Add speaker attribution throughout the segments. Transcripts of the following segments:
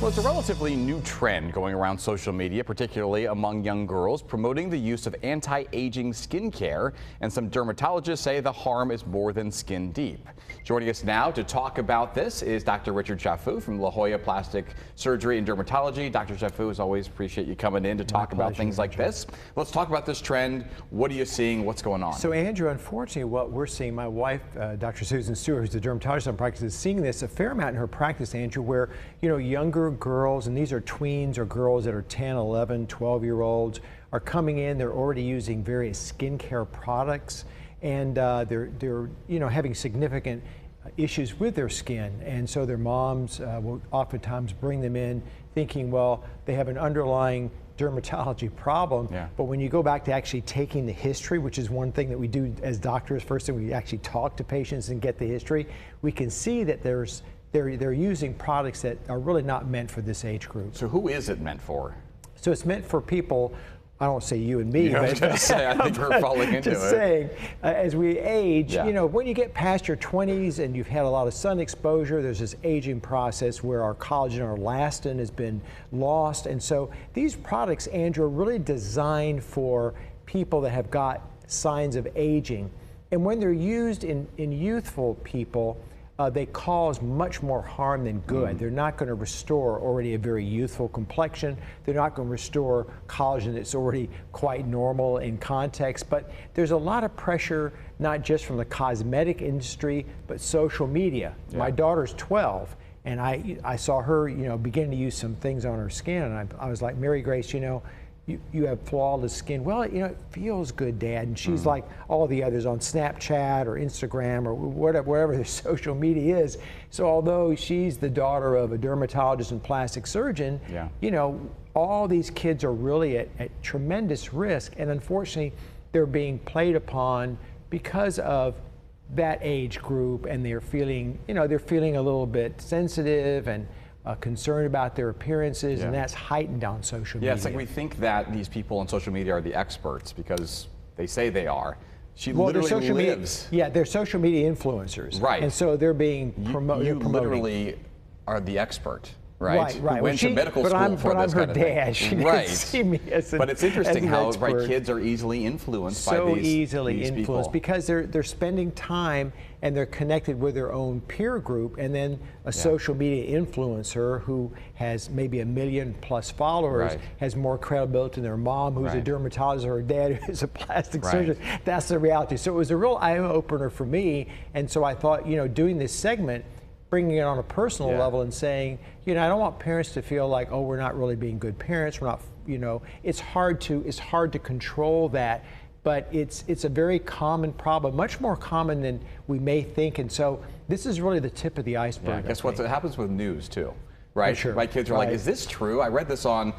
Speaker 1: Well, it's a relatively new trend going around social media, particularly among young girls, promoting the use of anti-aging skincare. And some dermatologists say the harm is more than skin deep. Joining us now to talk about this is Dr. Richard Chaffoux from La Jolla Plastic Surgery and Dermatology. Dr. Chaffoux, as always, appreciate you coming in to talk about things like this. Let's talk about this trend. What are you seeing? What's going on?
Speaker 2: So, Andrew, unfortunately, what we're seeing, my wife, Dr. Susan Stewart, who's the dermatologist in practice, is seeing this a fair amount in her practice, Andrew, where, younger girls, and these are tweens or girls that are 10, 11, 12-year-olds, are coming in. They're already using various skincare products, and they're having significant issues with their skin. And so their moms will oftentimes bring them in thinking, well, they have an underlying dermatology problem.
Speaker 1: Yeah.
Speaker 2: But when you go back to actually taking the history, which is one thing that we do as doctors, first thing we actually talk to patients and get the history, we can see that they're using products that are really not meant for this age group.
Speaker 1: So who is it meant for?
Speaker 2: So it's meant for people, I don't say you and me,
Speaker 1: I was gonna say, I think we're falling into
Speaker 2: just
Speaker 1: it.
Speaker 2: saying, as we age,
Speaker 1: Yeah.
Speaker 2: When you get past your 20s and you've had a lot of sun exposure, there's this aging process where our collagen, our elastin has been lost. And so these products, Andrew, are really designed for people that have got signs of aging. And when they're used in youthful people, they cause much more harm than good. They're not going to restore already a very youthful complexion. They're not going to restore collagen that's already quite normal in context. But there's a lot of pressure, not just from the cosmetic industry, but social media.
Speaker 1: Yeah.
Speaker 2: My daughter's 12, and I saw her, begin to use some things on her skin, and I was like, Mary Grace, you have flawless skin. Well, it feels good, Dad. And she's like all the others on Snapchat or Instagram or wherever the social media is. So although she's the daughter of a dermatologist and plastic surgeon,
Speaker 1: yeah.
Speaker 2: All these kids are really at tremendous risk. And unfortunately, they're being played upon because of that age group, and they're feeling, they're feeling a little bit sensitive and concerned about their appearances,
Speaker 1: Yeah.
Speaker 2: and that's heightened on social media.
Speaker 1: Yeah, it's like we think that these people on social media are the experts because they say they are. She literally lives.
Speaker 2: They're social media influencers.
Speaker 1: Right.
Speaker 2: And so they're being promoted.
Speaker 1: You literally are the expert. Right.
Speaker 2: Right.
Speaker 1: Who went to medical school for this kind of thing.
Speaker 2: But I'm her dad. She doesn't see me as
Speaker 1: But it's interesting how
Speaker 2: expert.
Speaker 1: kids are easily influenced by
Speaker 2: So
Speaker 1: these
Speaker 2: easily influenced
Speaker 1: people.
Speaker 2: because they're spending time and they're connected with their own peer group, and then a social media influencer who has maybe 1 million+ followers has more credibility than their mom, who's a dermatologist, or her dad, who's a plastic surgeon. That's the reality. So it was a real eye-opener for me, and so I thought, doing this segment, bringing it on a personal level and saying, I don't want parents to feel like, oh, we're not really being good parents. We're not, it's hard to control that, but it's a very common problem, much more common than we may think. And so this is really the tip of the iceberg.
Speaker 1: Yeah, guess what? It happens with news too, right?
Speaker 2: Sure.
Speaker 1: My kids are like, is this true? I read this on,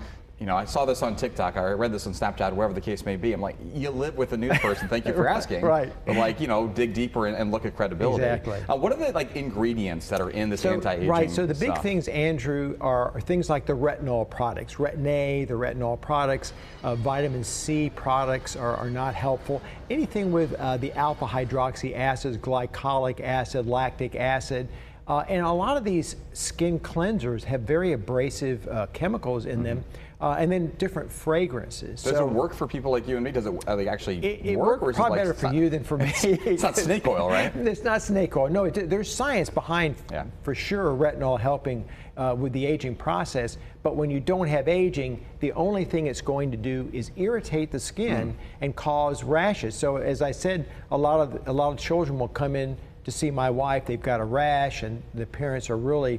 Speaker 1: I saw this on TikTok, I read this on Snapchat, wherever the case may be. I'm like, you live with a news person, thank you for asking. But dig deeper and look at credibility.
Speaker 2: Exactly.
Speaker 1: What are the ingredients that are in this anti-aging
Speaker 2: so the big
Speaker 1: stuff?
Speaker 2: things, Andrew, are things like the retinol products. Retin-A, the retinol products, vitamin C products are not helpful. Anything with the alpha hydroxy acids, glycolic acid, lactic acid, and a lot of these skin cleansers have very abrasive chemicals in them, and then different fragrances.
Speaker 1: Does it work for people like you and me? Does it actually
Speaker 2: it
Speaker 1: work?
Speaker 2: Or is probably better for you than for me.
Speaker 1: It's not snake oil, right?
Speaker 2: It's not snake oil. No, there's science behind, for sure, retinol helping with the aging process. But when you don't have aging, the only thing it's going to do is irritate the skin and cause rashes. So as I said, a lot of children will come in to see my wife. They've got a rash, and the parents are really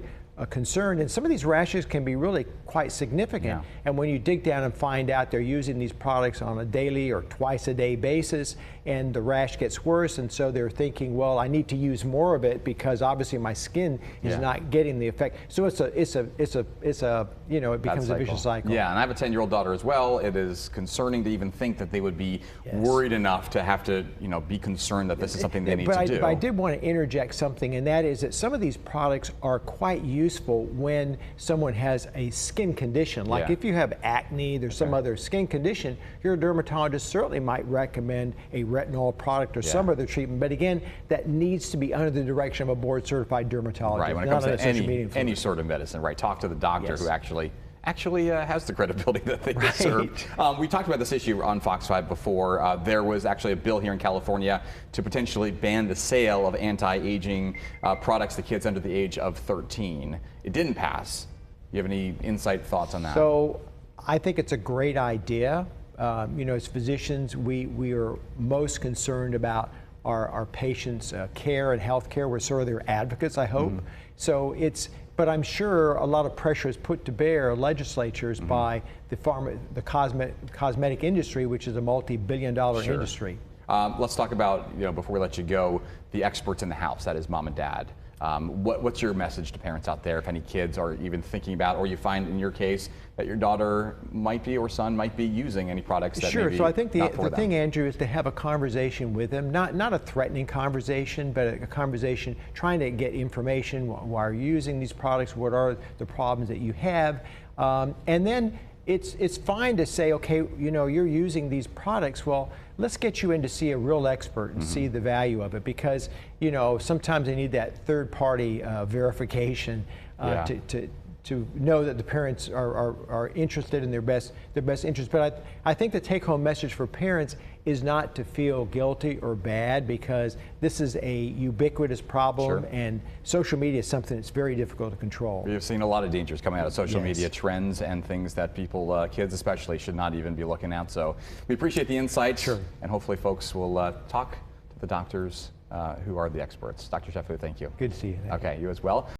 Speaker 2: concerned. And some of these rashes can be really quite significant. And when you dig down and find out they're using these products on a daily or twice a day basis, and the rash gets worse, and so they're thinking, well, I need to use more of it because obviously my skin is not getting the effect. So it becomes a vicious cycle.
Speaker 1: Yeah, and I have a 10-year-old daughter as well. It is concerning to even think that they would be worried enough to have to, be concerned that this is something they need to do.
Speaker 2: But I did want to interject something, and that is that some of these products are quite useful when someone has a skin condition. Like if you have acne, there's some other skin condition, your dermatologist certainly might recommend a retinol product or some other treatment. But again, that needs to be under the direction of a board-certified dermatologist.
Speaker 1: Right, when it comes to any sort of medicine, right? Talk to the doctor who actually has the credibility that they deserve. We talked about this issue on Fox 5 before. There was actually a bill here in California to potentially ban the sale of anti-aging products to kids under the age of 13. It didn't pass. You have any insight, thoughts on that?
Speaker 2: So I think it's a great idea. As physicians, we are most concerned about our patients' care and health care. We're sort of their advocates, I hope. So but I'm sure a lot of pressure is put to bear legislatures by the cosmetic industry, which is a multi-billion-dollar industry.
Speaker 1: Let's talk about, before we let you go, the experts in the house, that is mom and dad. What's your message to parents out there if any kids are even thinking about, or you find in your case that your daughter might be or son might be using any products that
Speaker 2: Sure.
Speaker 1: maybe
Speaker 2: So I think the
Speaker 1: them?
Speaker 2: thing, Andrew, is to have a conversation with them, not a threatening conversation, but a conversation trying to get information. Why are you using these products? What are the problems that you have? And then it's fine to say, okay, you're using these products. Well, let's get you in to see a real expert and see the value of it, because sometimes they need that third-party verification to know that the parents are interested in their best interest. But I think the take-home message for parents is not to feel guilty or bad, because this is a ubiquitous problem, and social media is something that's very difficult to control.
Speaker 1: We've seen a lot of dangers coming out of social media, trends and things that people, kids especially, should not even be looking at. So we appreciate the insight, and hopefully folks will talk to the doctors who are the experts. Dr. Sheffield, thank you.
Speaker 2: Good to see you.
Speaker 1: Okay, you as well.